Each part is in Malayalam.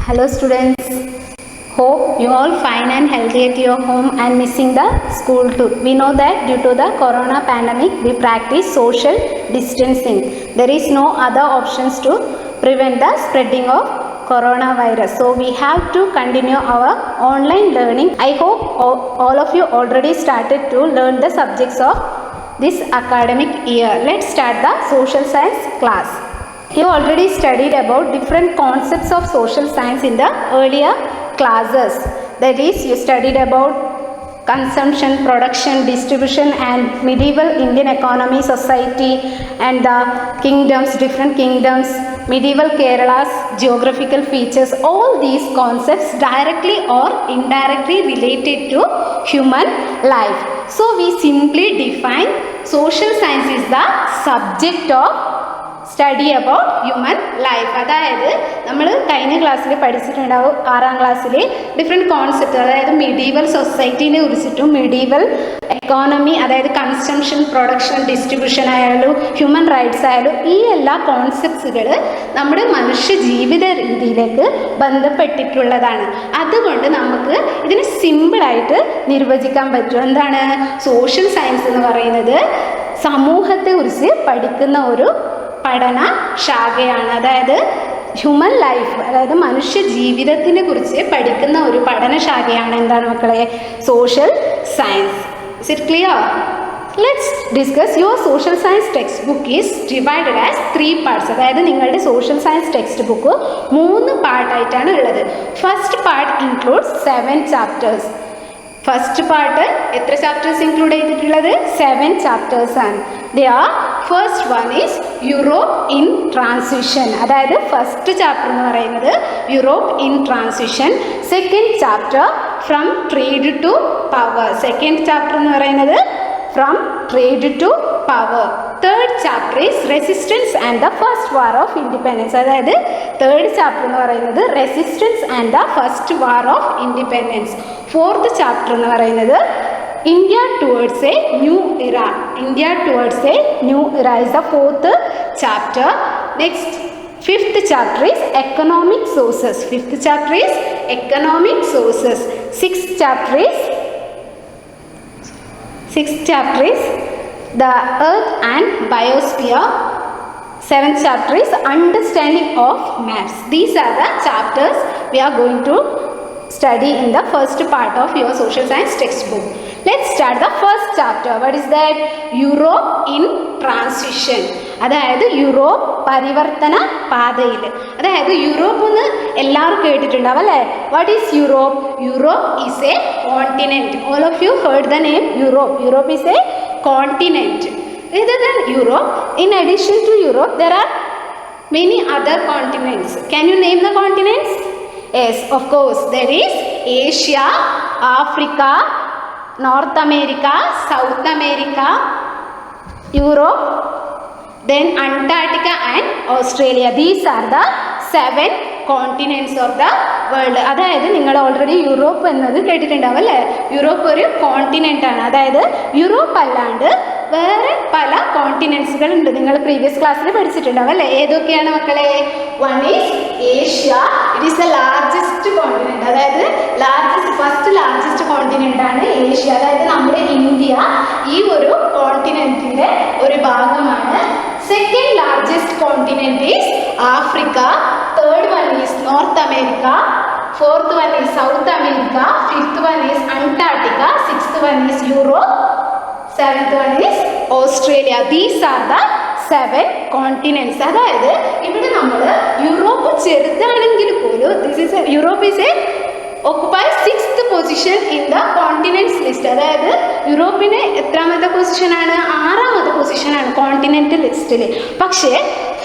Hello students, hope you all fine and healthy at your home and missing the school too. We know that due to the corona pandemic we practice social distancing. There is no other options to prevent the spreading of coronavirus. So we have to continue our online learning. I hope all of you already started to learn the subjects of this academic year. Let's start the social science class. You already studied about different concepts of social science in the earlier classes. That is, you studied about consumption, production, distribution and medieval Indian economy, society and the kingdoms, different kingdoms, medieval Kerala's geographical features. All these concepts directly or indirectly related to human life. So we simply define social science is the subject of study about human life. അതായത് നമ്മൾ കഴിഞ്ഞ ക്ലാസ്സിൽ പഠിച്ചിട്ടുണ്ടാവും 6ാം ക്ലാസ്സിൽ ഡിഫറെൻറ്റ് കോൺസെപ്റ്റ്, അതായത് മിഡീവൽ സൊസൈറ്റീനെ കുറിച്ചിട്ടും മിഡീവൽ എക്കോണമി, അതായത് കൺസംഷൻ, പ്രൊഡക്ഷൻ, ഡിസ്ട്രിബ്യൂഷൻ ആയാലും ഹ്യൂമൻ റൈറ്റ്സ് ആയാലും ഈ എല്ലാ കോൺസെപ്റ്റ്സുകൾ നമ്മുടെ മനുഷ്യ ജീവിത രീതിയിലേക്ക് ബന്ധപ്പെട്ടിട്ടുള്ളതാണ്. അതുകൊണ്ട് നമുക്ക് ഇതിനെ സിമ്പിളായിട്ട് നിർവചിക്കാൻ പറ്റും. എന്താണ് സോഷ്യൽ സയൻസ് എന്ന് പറയുന്നത്? സമൂഹത്തെക്കുറിച്ച് പഠിക്കുന്ന ഒരു പഠന ശാഖയാണ്. അതായത് ഹ്യൂമൻ ലൈഫ്, അതായത് മനുഷ്യ ജീവിതത്തിനെ കുറിച്ച് പഠിക്കുന്ന ഒരു പഠന ശാഖയാണ് എന്താണ് മക്കളെ? Social science. Is it clear? Let's discuss. Your social science text book is divided as 3 parts. അതായത് നിങ്ങളുടെ സോഷ്യൽ സയൻസ് ടെക്സ്റ്റ് ബുക്ക് 3 പാർട്ടായിട്ടാണ് ഉള്ളത്. First part includes 7 chapters. First part എത്ര ചാപ്റ്റേഴ്സ് ഇൻക്ലൂഡ് ചെയ്തിട്ടുള്ളത്? 7 ചാപ്റ്റേഴ്സ് ആണ്. First one is Europe in transition. അതായത് ഫസ്റ്റ് ചാപ്റ്റർ എന്ന് പറയുന്നത് Europe in transition. Second chapter from trade to power. Second chapter എന്ന് പറയുന്നത് from trade to power. Third chapter is resistance and the first war of independence. അതായത് തേർഡ് ചാപ്റ്റർ എന്ന് പറയുന്നത് resistance and the first war of independence. Fourth chapter എന്ന് പറയുന്നത് India towards a new era. India towards a new era is the fourth chapter. Next fifth chapter is economic sources. Fifth chapter is economic sources. Sixth chapter is the earth and biosphere. Seventh chapter is understanding of maps. These are the chapters we are going to study in the first part of your social science textbook. Let's start the first chapter. What is that? Europe in transition. അതായത് യൂറോപ്പ് പരിവർത്തന പാതയിൽ. അതായത് യൂറോപ്പ് എന്ന് എല്ലാവരും കേട്ടിട്ടുണ്ടാവും അല്ലേ? What is Europe? Europe is a continent. All of you heard the name Europe. Europe is a continent. Other than Europe, in addition to Europe, there are many other continents. Can you name the continents? Yes, of course. There is Asia, Africa, North America, South America, Europe, then Antarctica and Australia. These are the 7 continents of the world. അതായത് നിങ്ങൾ ഓൾറെഡി യൂറോപ്പ് എന്നത് കേട്ടിട്ടുണ്ടാവും അല്ലേ? യൂറോപ്പ് ഒരു കോണ്ടിനെൻ്റ് ആണ്. അതായത് യൂറോപ്പ് അല്ലാണ്ട് വേറെ പല കോണ്ടിനെൻസുകൾ ഉണ്ട്. നിങ്ങൾ പ്രീവിയസ് ക്ലാസ്സിൽ പഠിച്ചിട്ടുണ്ടാവും അല്ലേ? ഏതൊക്കെയാണ് മക്കളെ? One is Asia. It is the largest continent. അതായത് ഫസ്റ്റ് ലാർജസ്റ്റ് കോണ്ടിനെൻ്റ് ആണ് ഏഷ്യ. അതായത് നമ്മുടെ ഇന്ത്യ ഈ ഒരു കോണ്ടിനെൻറ്റിൻ്റെ ഒരു ഭാഗമാണ്. Second largest continent is Africa. Third one is north America. Fourth one is South America. Fifth one is Antarctica. Sixth one is Europe. Seventh one is Australia. These are the 7 continents. അതായത് ഇവിടെ നമ്മൾ യൂറോപ്പ് ചെറുതാണെങ്കിൽ പോലും Europe is A occupies 6th position in the continents list. അതായത് യൂറോപ്പിന് എത്രാമത്തെ പൊസിഷനാണ്? 6ാമത്തെ പൊസിഷനാണ് കോണ്ടിനെൻ്റ് ലിസ്റ്റിൽ. പക്ഷേ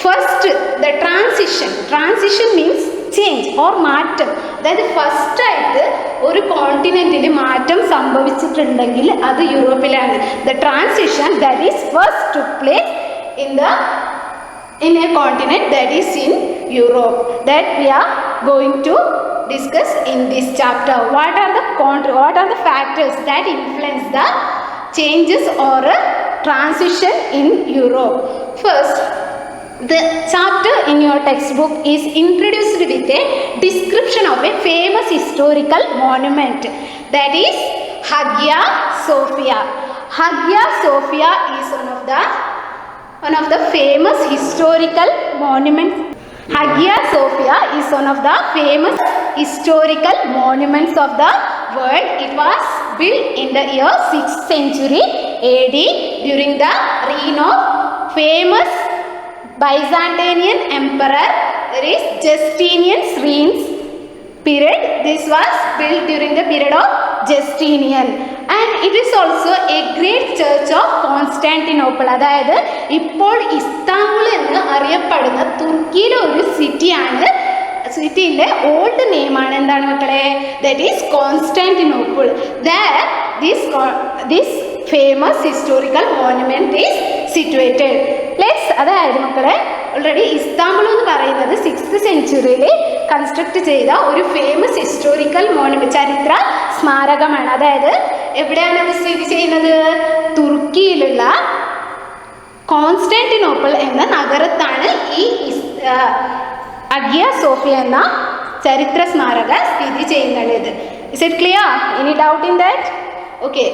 first the transition means change or മാറ്റം. അതായത് ഫസ്റ്റായിട്ട് ഒരു കോണ്ടിനെൻറ്റിൽ മാറ്റം സംഭവിച്ചിട്ടുണ്ടെങ്കിൽ അത് യൂറോപ്പിലാണ്. The transition that is first to place in a continent that is in Europe, that we are going to discuss in this chapter. What are the factors that influence the changes or transition in Europe? First, The chapter in your textbook is introduced with a description of a famous historical monument, that is Hagia Sophia. Hagia Sophia is one of the famous historical monuments. Hagia Sophia is one of the famous historical monuments of the world. It was built in the year 6th century AD during the reign of famous Byzantine Emperor, that is Justinian's reign period. This was built during the period of Justinian, and it is also a great church of Constantinople. അതായത് ഇപ്പോൾ ഇസ്താംബുൾ എന്ന് അറിയപ്പെടുന്ന തുർക്കിയിലെ ഒരു സിറ്റിയാണ്. സിറ്റിൻ്റെ ഓൾഡ് നെയിമാണ് എന്താണ് മക്കളെ? That is Constantinople. This famous historical monument is situated. അതായത് മക്കളെ ഓൾറെഡി ഇസ്താംബുൾ എന്ന് പറയുന്നത് 6th സെഞ്ച്വറിയിൽ കൺസ്ട്രക്ട് ചെയ്ത ഒരു ഫേമസ് ഹിസ്റ്റോറിക്കൽ മോണുമെന്റ്, ചരിത്ര സ്മാരകമാണ്. അതായത് എവിടെയാണ് അത് സ്ഥിതി ചെയ്യുന്നത്? തുർക്കിയിലുള്ള കോൺസ്റ്റാന്റിനോപ്പിൾ എന്ന നഗരത്താണ് ഈ ഹഗിയ സോഫിയ എന്ന ചരിത്ര സ്മാരക സ്ഥിതി ചെയ്യുന്നത്. Is it clear? Any doubt in that? Okay,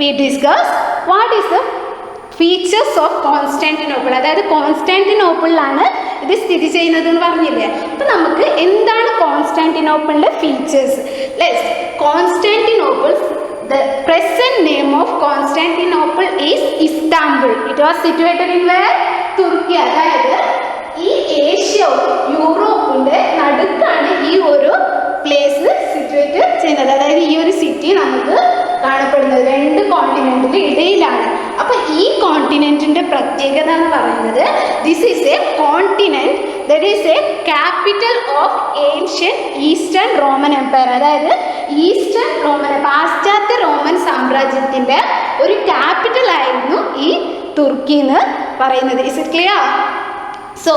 we discuss what is the features of Constantinople. അതായത് കോൺസ്റ്റാന്റിനോപ്പിളിലാണ് ഇത് സ്ഥിതി ചെയ്യുന്നത് എന്ന് പറഞ്ഞില്ലേ. അപ്പം നമുക്ക് എന്താണ് കോൺസ്റ്റാന്റിനോപ്പിളിൻ്റെ features? Constantinople, the present name of Constantinople is Istanbul. It was situated in where? തുർക്കി. അതായത് ഈ ഏഷ്യയും യൂറോപ്പിൻ്റെ നടുക്കാണ് ഈ ഒരു പ്ലേസ് സിറ്റുവേറ്റ് ചെയ്യുന്നത്. അതായത് ഈ ഒരു സിറ്റി നമുക്ക് കാണപ്പെടുന്നത് 2 കോണ്ടിനെന്റിന്റെ ഇടയിലാണ്. അപ്പൊ ഈ കോണ്ടിനെന്റിന്റെ പ്രത്യേകത എന്ന് പറയുന്നത്, this is a continent that is a capital of ancient eastern Roman empire. അതായത് ഈസ്റ്റേൺ റോമൻ, പാശ്ചാത്യ റോമൻ സാമ്രാജ്യത്തിന്റെ ഒരു ക്യാപിറ്റൽ ആയിരുന്നു ഈ തുർക്കി എന്ന് പറയുന്നത്. Is it clear? So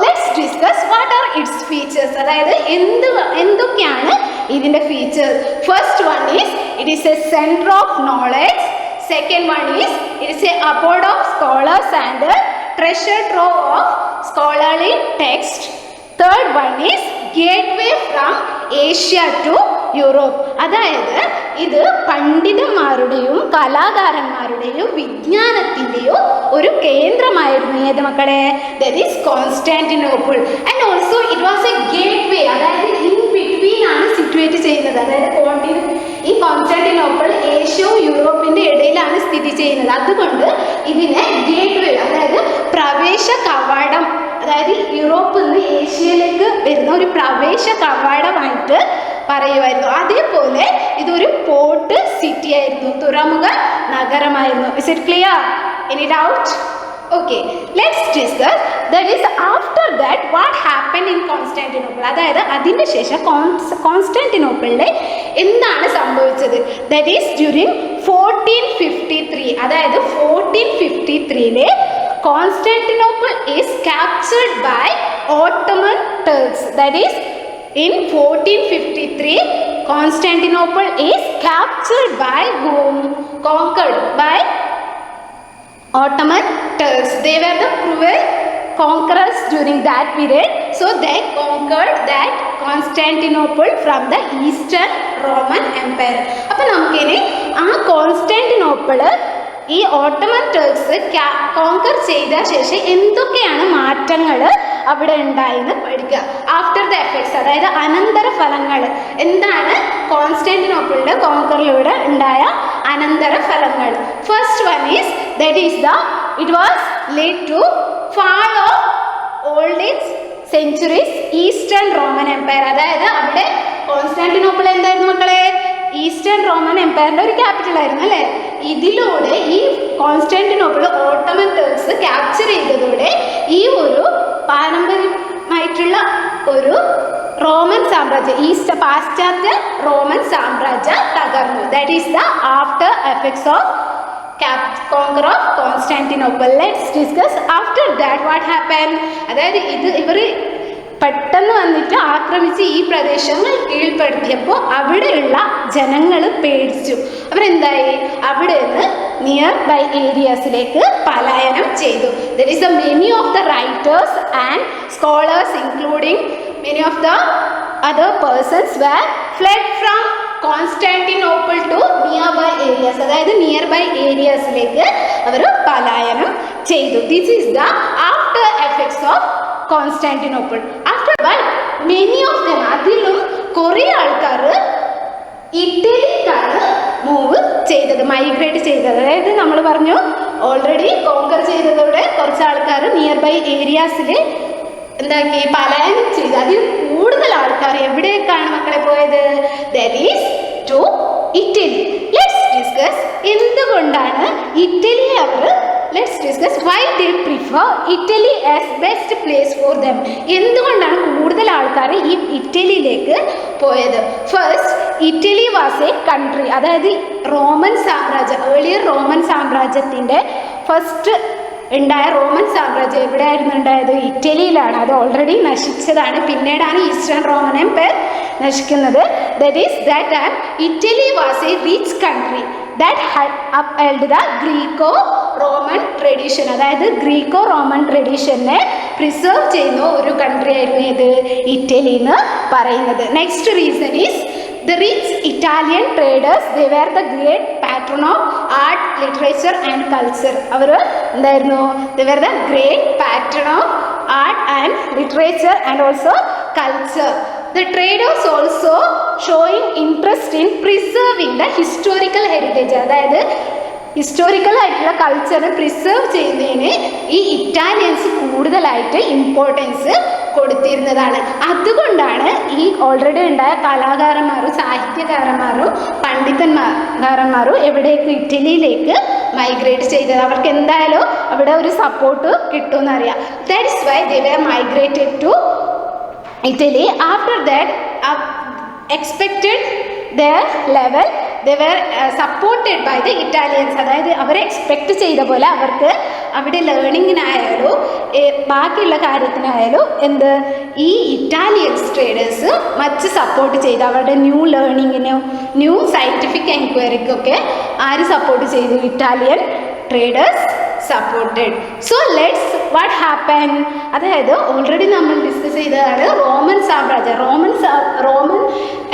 let's discuss what are its features. അതായത് എന്തൊക്കെയാണ് ഇതിൻ്റെ features? First one is it is a center of knowledge. Second one is it is a abode of scholars and a treasure trove of scholarly text. Third one is gateway from Asia to Europe. അതായത് ഇത് പണ്ഡിതന്മാരുടെയും കലാകാരന്മാരുടെയും വിജ്ഞാനത്തിൻ്റെയും ഒരു കേന്ദ്രമായിരുന്നു. ഏത് മക്കളെ? That is Constantinople. And also it was A gate വേ. അതായത് ഇൻ ബിറ്റ്വീൻ ആണ് സിറ്റുവേറ്റ് ചെയ്യുന്നത്. അതായത് ഈ കോൺസ്റ്റാന്റിനോപ്പിൾ ഏഷ്യയും യൂറോപ്പിൻ്റെ ഇടയിലാണ് സ്ഥിതി ചെയ്യുന്നത്. അതുകൊണ്ട് ഇതിനെ ഗേറ്റ് വേ, അതായത് പ്രവേശ കവാടം, അതായത് യൂറോപ്പിൽ നിന്ന് ഏഷ്യയിലേക്ക് വരുന്ന ഒരു പ്രവേശ കവാടമായിട്ട് പറയുമായിരുന്നു. അതേപോലെ ഇതൊരു പോർട്ട് സിറ്റി ആയിരുന്നു, തുറമുഖ നഗരമായിരുന്നു. Is it clear? Any doubt? Okay, let's discuss that is after that what happened in Constantinople. അതായത് അതിന് ശേഷം കോൺസ്റ്റാന്റിനോപ്പിളിൽ എന്താണ് സംഭവിച്ചത്? That is during 1453. അതായത് 1453 Constantinople is captured by Ottoman Turks. That is, in 1453, Constantinople is captured by whom? Conquered by Ottoman Turks. They were the cruel conquerors during that period. So they conquered that Constantinople from the Eastern Roman Empire. അപ്പോൾ നമുക്കിനി ആ കോൺസ്റ്റാന്റിനോപ്പിൾ ഈ ഓട്ടോമൻ ടർക്സ് കോങ്കർ ചെയ്ത ശേഷം എന്തൊക്കെയാണ് മാറ്റങ്ങൾ അവിടെ ഉണ്ടായെന്ന് പഠിക്കുക. ആഫ്റ്റർ ദ എഫക്ട്സ്, അതായത് അനന്തരഫലങ്ങൾ എന്താണ് കോൺസ്റ്റാന്റിനോപ്പിളിൻ്റെ കോങ്കറിലൂടെ ഉണ്ടായ അനന്തരഫലങ്ങൾ. First one is that is it was lead to fall of old centuries eastern Roman empire. അതായത് അവിടെ കോൺസ്റ്റാന്റിനോപ്പിൾ എന്തായിരുന്നു മക്കളെ? ഈസ്റ്റേൺ റോമൻ എംപയറിൻ്റെ ഒരു ക്യാപിറ്റൽ ആയിരുന്നു അല്ലേ? ഇതിലൂടെ ഈ കോൺസ്റ്റാന്റിനോപ്പിൾ ഓട്ടോമൻ ടർക്സ് ക്യാപ്ചർ ചെയ്തതോടെ ഈ ഒരു പാരമ്പര്യമായിട്ടുള്ള ഒരു റോമൻ സാമ്രാജ്യം, പാശ്ചാത്യ റോമൻ സാമ്രാജ്യം തകർന്നു. That is the after effects of conquer of Constantinople. Let's discuss after that what happened. അതായത് ഇവർ പെട്ടെന്ന് വന്നിട്ട് ആക്രമിച്ച് ഈ പ്രദേശങ്ങൾ കീഴ്പ്പെടുത്തിയപ്പോൾ അവിടെയുള്ള ജനങ്ങൾ പേടിച്ചു. അവരെന്തായി, അവിടെ നിന്ന് നിയർ ബൈ ഏരിയാസിലേക്ക് പലായനം ചെയ്തു. There is many of the writers and scholars including many of the other persons were fled from Constantinople to nearby areas. അതായത് നിയർ ബൈ ഏരിയാസിലേക്ക് അവർ പലായനം ചെയ്തു. This is the after effects of Constantinople. After by many of them, അതിലും കുറേ ആൾക്കാർ ഇറ്റലിക്കാണ് മൂവ് ചെയ്തത്, മൈഗ്രേറ്റ് ചെയ്തത്. അതായത് നമ്മൾ പറഞ്ഞു ഓൾറെഡി കോങ്കർ ചെയ്തതോടെ കുറച്ച് ആൾക്കാർ നിയർ ബൈ ഏരിയാസിൽ എന്താക്കി, പലായനം ചെയ്തു. അതിൽ കൂടുതൽ ആൾക്കാർ എവിടേക്കാണ് മക്കളെ പോയത്? That is to Italy. Let's discuss എന്തുകൊണ്ടാണ് ഇറ്റലി അവർ, let's discuss why they prefer Italy as best place for them. എന്തുകൊണ്ടാണ് കൂടുതൽ ആൾക്കാർ ഈ ഇറ്റലിയിലേക്ക് പോയത്? First, Italy was a country, അതായത് റോമൻ സാമ്രാജ്യം, ഏർലിയർ റോമൻ സാമ്രാജ്യത്തിൻ്റെ ഫസ്റ്റ് ഉണ്ടായ റോമൻ സാമ്രാജ്യം എവിടെയായിരുന്നു ഉണ്ടായത്? ഇറ്റലിയിലാണ്. അത് ഓൾറെഡി നശിച്ചതാണ്, പിന്നീടാണ് ഈസ്റ്റേൺ റോമൻ എംപയർ നശിക്കുന്നത്. That is that and Italy was a rich country that had upheld the Greco Roman tradition. അതായത് ഗ്രീക്കോ റോമൻ ട്രഡീഷനെ പ്രിസർവ് ചെയ്യുന്ന ഒരു കൺട്രി ആയിരുന്നു ഇത് ഇറ്റലി എന്ന് പറയുന്നത്. Next reason is the rich Italian traders, they were the great patron of art, literature and culture. അവർ എന്തായിരുന്നു? They were the great patron of art and literature and also culture. The traders also showing interest in preserving the historical heritage. അതായത് ഹിസ്റ്റോറിക്കൽ ആയിട്ടുള്ള കൾച്ചറ് പ്രിസർവ് ചെയ്യുന്നതിന് ഈ ഇറ്റാലിയൻസ് കൂടുതലായിട്ട് ഇമ്പോർട്ടൻസ് കൊടുത്തിരുന്നതാണ്. അതുകൊണ്ടാണ് ഈ ഓൾറെഡി ഉണ്ടായ കലാകാരന്മാരും സാഹിത്യകാരന്മാരും പണ്ഡിതന്മാരും എവിടേക്ക്, ഇറ്റലിയിലേക്ക് മൈഗ്രേറ്റ് ചെയ്തത്. അവർക്ക് എന്തായാലും അവിടെ ഒരു സപ്പോർട്ട് കിട്ടുമെന്നറിയാം. That is why they were migrated to Italy. After that expected their level, they were supported by the Italians. അതായത് അവർ എക്സ്പെക്റ്റ് ചെയ്ത പോലെ അവർക്ക് അവിടെ ലേണിങ്ങിനായാലും ബാക്കിയുള്ള കാര്യത്തിനായാലും എന്ത്, ഈ ഇറ്റാലിയൻസ് ട്രേഡേഴ്സ് മറ്റ് സപ്പോർട്ട് ചെയ്തു. അവരുടെ ന്യൂ ലേണിങ്ങിനും ന്യൂ സയൻറ്റിഫിക് എൻക്വയറിക്കൊക്കെ ആര് സപ്പോർട്ട് ചെയ്തു? Italian traders supported. So let's what happen, അതായത് ഓൾറെഡി നമ്മൾ ഡിസ്കസ് ചെയ്തതാണ് റോമൻ സാമ്രാജ്യം, Roman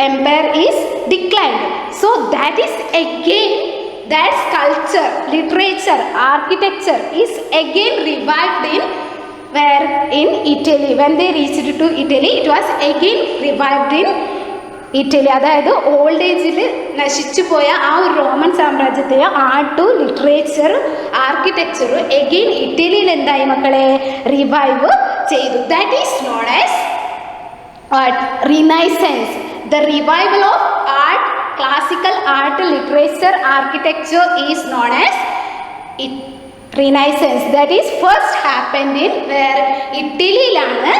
empire is declined. So that is again that culture, literature, architecture is again revived in where? In Italy. When they reached to Italy, it was again revived in Italy. അതായത് ഓൾഡ് ഏജിൽ നശിച്ചു പോയ ആ ഒരു റോമൻ സാമ്രാജ്യത്തെ ആർട്ടും ലിറ്ററേച്ചറും ആർക്കിടെക്ചറും എഗെയിൻ ഇറ്റലിയിൽ എന്തായി മക്കളെ? റിവൈവ് ചെയ്തു. That is known as renaissance. The revival of art, classical art, literature, architecture is known as Renaissance. That is first happened in where ഇറ്റലിയിലാണ്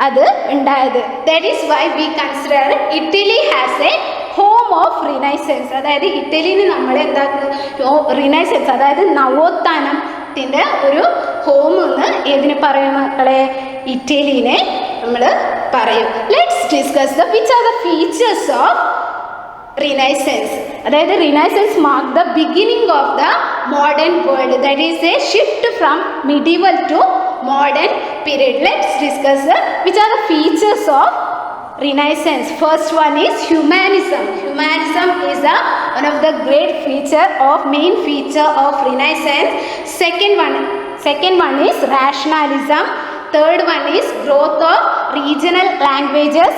അത് ഉണ്ടായത്. That is why we consider Italy has a home of Renaissance. അതായത് ഇറ്റലിന് നമ്മൾ എന്താക്കുക? റിനൈസൻസ്, അതായത് നവോത്ഥാനത്തിൻ്റെ ഒരു ഹോം എന്ന് ഏതിനെ പറയും മക്കളെ? ഇറ്റലിനെ നമ്മൾ പറയും. Let's discuss the which are the features of Renaissance. അതായത് renaissance mark the beginning of the modern world. That is a shift from medieval to modern period. Let's discuss which are the features of Renaissance. First one is humanism. Humanism is one of the great main feature of Renaissance. Second one is rationalism. Third one is growth of regional languages.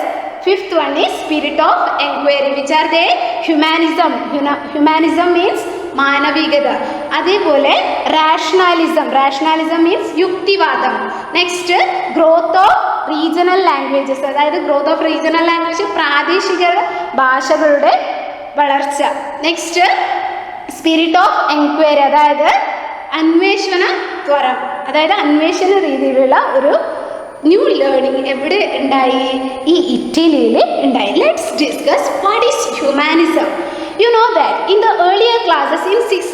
Fifth one is spirit of enquiry. Which are they? Humanism. Humanism means മാനവികത. അതേപോലെ റാഷണാലിസം മീൻസ് യുക്തിവാദം. Next growth of regional languages, അതായത് ഗ്രോത്ത് ഓഫ് റീജിയണൽ ലാംഗ്വേജ്, പ്രാദേശിക ഭാഷകളുടെ വളർച്ച. നെക്സ്റ്റ് സ്പിരിറ്റ് ഓഫ് എൻക്വയറി, അതായത് അന്വേഷണ ത്വരം, അതായത് അന്വേഷണ രീതിയിലുള്ള ഒരു ന്യൂ ലേണിംഗ് എവിടെ ഉണ്ടായി? ഈ ഇറ്റലിയിൽ ഉണ്ടായി. Let's discuss what is humanism. You know that in the earlier classes in 6th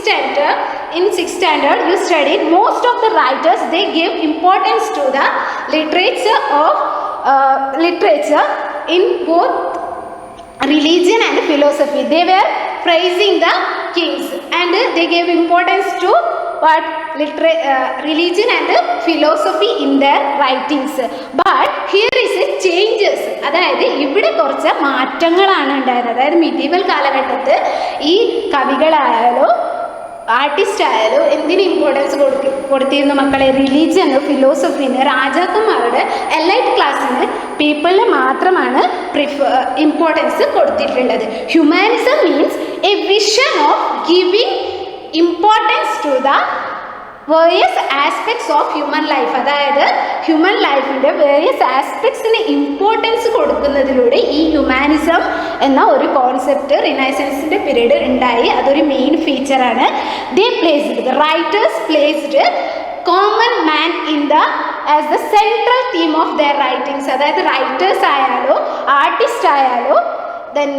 standard you studied most of the writers, they give importance to the literature of literature in both religion and philosophy. They were praising the kings and they gave importance to what religion and philosophy in their writings. But here is a changes. അതായത് ഇവിടെ കുറച്ച് മാറ്റങ്ങളാണ് ഉണ്ടായത്. അതായത് മിഡീവൽ കാലഘട്ടത്തിൽ ഈ കവികളായാലോ ആർട്ടിസ്റ്റ് ആയാലും എന്തിന് ഇമ്പോർട്ടൻസ് കൊടുത്തിരുന്നു മക്കളെ? റിലീജിയന്, ഫിലോസഫിന്, രാജാക്കന്മാരുടെ എലൈറ്റ് ക്ലാസ്സിന്, പീപ്പിളിന് മാത്രമാണ് ഇമ്പോർട്ടൻസ് കൊടുത്തിട്ടുള്ളത്. Humanism means a vision of giving importance to the various aspects of human life. അതായത് ഹ്യൂമൻ ലൈഫിൻ്റെ വേരിയസ് ആസ്പെക്ട്സിന് ഇമ്പോർട്ടൻസ് കൊടുക്കുന്നതിലൂടെ ഈ ഹ്യൂമാനിസം എന്ന ഒരു കോൺസെപ്റ്റ് റിനൈസൻസിൻ്റെ പീരീഡ് ഉണ്ടായി. അതൊരു മെയിൻ ഫീച്ചറാണ്. Writers placed common man in the as the central theme of their writings. അതായത് റൈറ്റേഴ്സ് ആയാലോ ആർട്ടിസ്റ്റ് ആയാലോ ദെൻ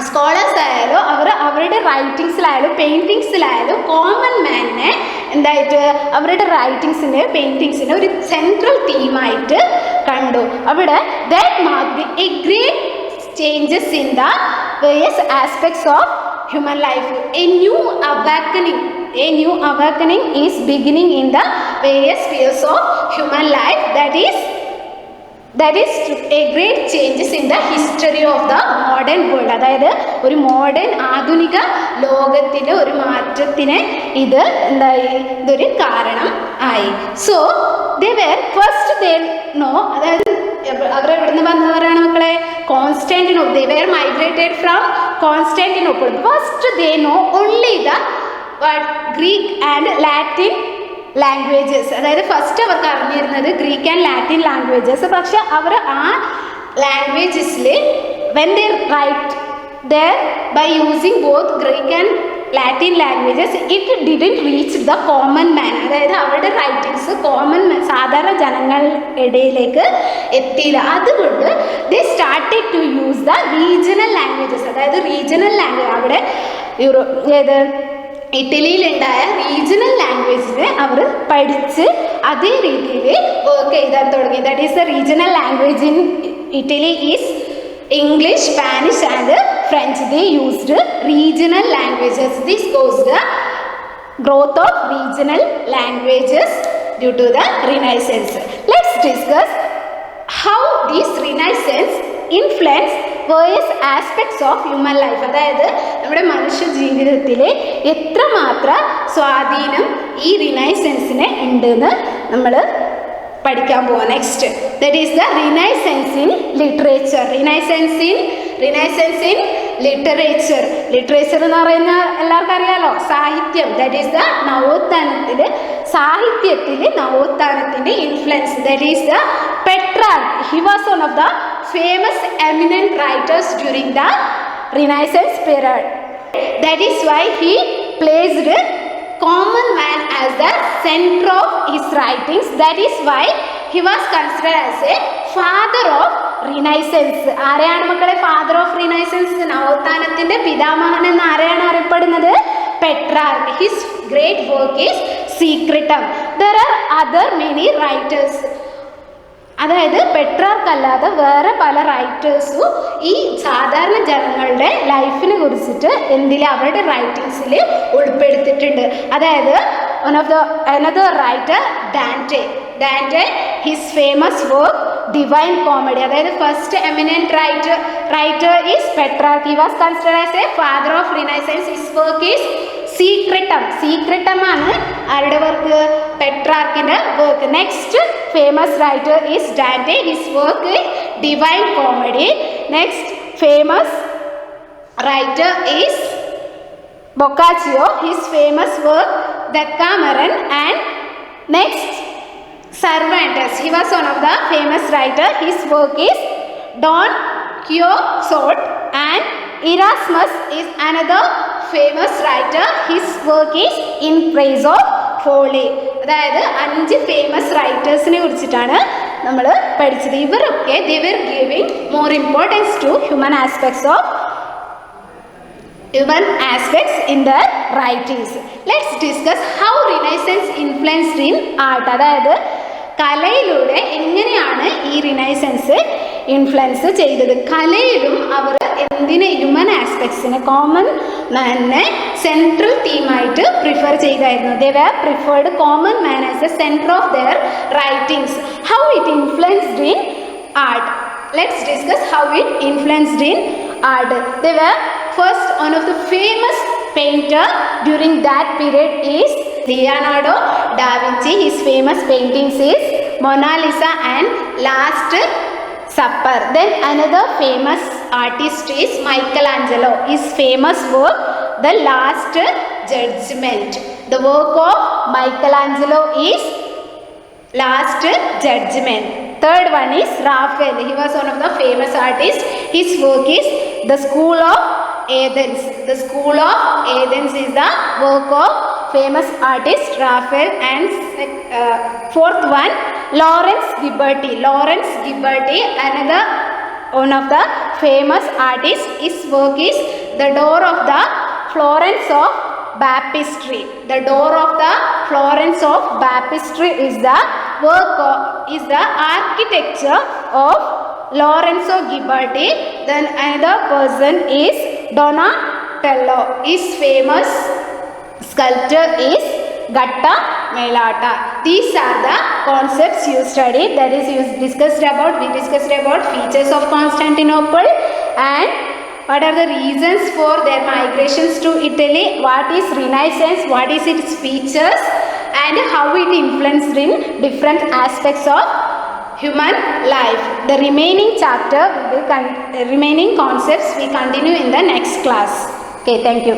സ്കോളേഴ്സ് ആയാലും അവരുടെ റൈറ്റിങ്സിലായാലും പെയിൻറ്റിങ്സിലായാലും കോമൺ മാനിനെ എന്തായിട്ട് അവരുടെ റൈറ്റിങ്സിന് പെയിൻറ്റിങ്സിന് ഒരു സെൻട്രൽ തീമായിട്ട് കണ്ടു. അവിടെ that mark A great changes in the various aspects of human life. A new awakening is beginning in the various spheres of human life. That is a great changes in the history of the modern world. അതായത് ഒരു മോഡേൺ ആധുനിക ലോകത്തിലെ ഒരു മാറ്റത്തിന് ഇതൊരു കാരണം ആയി. സോ they അതായത് അവർ എവിടുന്ന് വന്നവരാണ് മക്കളെ? Constantinople. they were migrated from Constantinople. First they know only the Greek and Latin languages. അതായത് ഫസ്റ്റ് അവർക്ക് അറിഞ്ഞിരുന്നത് ഗ്രീക്ക് ആൻഡ് ലാറ്റിൻ ലാംഗ്വേജസ്. പക്ഷെ അവർ ആ ലാംഗ്വേജസിൽ when they write their by using both Greek and Latin languages it didn't reach the common man. അതായത് അവരുടെ റൈറ്റിങ്സ് കോമൺ സാധാരണ ജനങ്ങളിടയിലേക്ക് എത്തിയില്ല. അതുകൊണ്ട് they started to use the regional languages. അതായത് റീജിയണൽ ലാംഗ്വേജ് അവിടെ ഇറ്റലിയിലുണ്ടായ റീജിയണൽ ലാംഗ്വേജിനെ അവർ പഠിച്ച് അതേ രീതിയിൽ വർക്ക് ചെയ്താൽ തുടങ്ങി. That is the regional language in Italy is English, Spanish and French. They used regional languages. This caused the growth of regional languages due to the Renaissance. Let's discuss how this Renaissance influenced various aspects of human life. അതായത് നമ്മുടെ മനുഷ്യ ജീവിതത്തിൽ എത്രമാത്രം സ്വാധീനം ഈ റിനൈസൻസിന് ഉണ്ടെന്ന് നമ്മൾ പഠിക്കാൻ പോവാം. Next that is the renaissance in literature. Renaissance in literature. Literature എന്ന് പറയുന്നത് എല്ലാവർക്കും അറിയാലോ, സാഹിത്യം. ദാറ്റ് ഈസ് ദ നവോത്ഥാനത്തിൽ, സാഹിത്യത്തിൽ നവോത്ഥാനത്തിൻ്റെ influence. That is the Petrarch. He was one of the famous eminent writers during the renaissance period. That is why he placed common man as the center of his writings. That is why he was considered as a father of Renaissance. ആരെയാണ് മക്കളെ ഫാദർ ഓഫ് റിനൈസൻസ്? നവോത്ഥാനത്തിന്റെ പിതാമഹൻ എന്ന് ആരെയാണ് അറിയപ്പെടുന്നത്? Petrarch. His great work is സീക്രട്ടം. There are other many writers. അതായത് പെട്രാർക്ക് അല്ലാതെ വേറെ പല റൈറ്റേഴ്സും ഈ സാധാരണ ജനങ്ങളുടെ ലൈഫിനെ കുറിച്ചിട്ട് അവരുടെ റൈറ്റിങ്സിൽ ഉൾപ്പെടുത്തിയിട്ടുണ്ട്. അതായത് another writer, Dante, his famous work Divine Comedy. അതായത് first eminent writer is Petrarch. He was considered as a father of Renaissance. His work is Secretum ആണ് ആരുടെ വർക്ക്? പെട്രാർക്കിന്റെ work. Next famous writer is Dante. His work is Divine Comedy. Next famous writer is Boccaccio. His famous work Decameron. And next Cervantes. He was one of the famous writer. His work is Don Quixote. And Erasmus is another famous writer. His work is In Praise of Folly. അതായത് 5 ഫേമസ് റൈറ്റേഴ്സിനെ കുറിച്ചിട്ടാണ് നമ്മൾ പഠിച്ചത്. ഇവരൊക്കെ they were giving more importance to human aspects in their writings. Let's discuss how Renaissance influenced in art. അതായത് കലയിലൂടെ എങ്ങനെയാണ് ഈ റിനൈസൻസ് ഇൻഫ്ലുവൻസ് ചെയ്തത്? കലയിലും അവർ എന്തിനെ ഹ്യൂമൻ ആസ്പെക്ട്സിനെ കോമൺ മാനെ സെൻട്രൽ തീമായിട്ട് പ്രിഫർ ചെയ്തായിരുന്നു. They were preferred common man as A centre of their writings. How it influenced in art. Let's discuss how it influenced in art. They were first, one of the famous painter during that period is Leonardo da Vinci. His famous paintings is Mona Lisa and Last Supper. Then another famous artist is Michelangelo. His famous work, The Last Judgment. The work of Michelangelo is Last Judgment. Third one is Raphael. He was one of the famous artists. His work is The School of Athens. The School of Athens is the work of famous artist Raphael. And fourth one, Lawrence Ghiberti. Lawrence Ghiberti, another one of the famous artists. His work is The Door of the Florence of Baptistry. The Door of the Florence of Baptistry is the work of, is the architecture of Lorenzo Ghiberti. Then another person is Donatello. His famous sculpture is Gatta Melata. These are the concepts you studied. That is, we discussed about features of Constantinople and what are the reasons for their migrations to Italy, what is Renaissance, what is its features, and how it influenced in different aspects of human life. The remaining chapter, remaining concepts we continue in the next class. Okay, thank you.